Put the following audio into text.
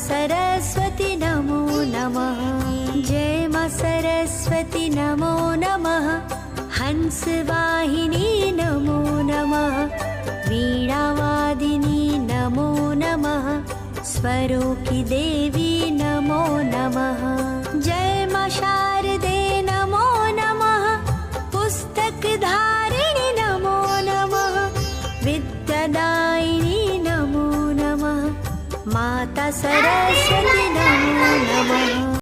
सरस्वती नमो नमः। जय माँ सरस्वती नमो नमः। हंसवाहिनी नमो नमः। वीणावादिनी नमो नमः। स्वरों की देवी नमो नमः। जय माँ शारदे नमो नमः। पुस्तक धारिणी नमो नमः। विद्यादायिनी नमो नमः। माता सरस्वती नमो नमः।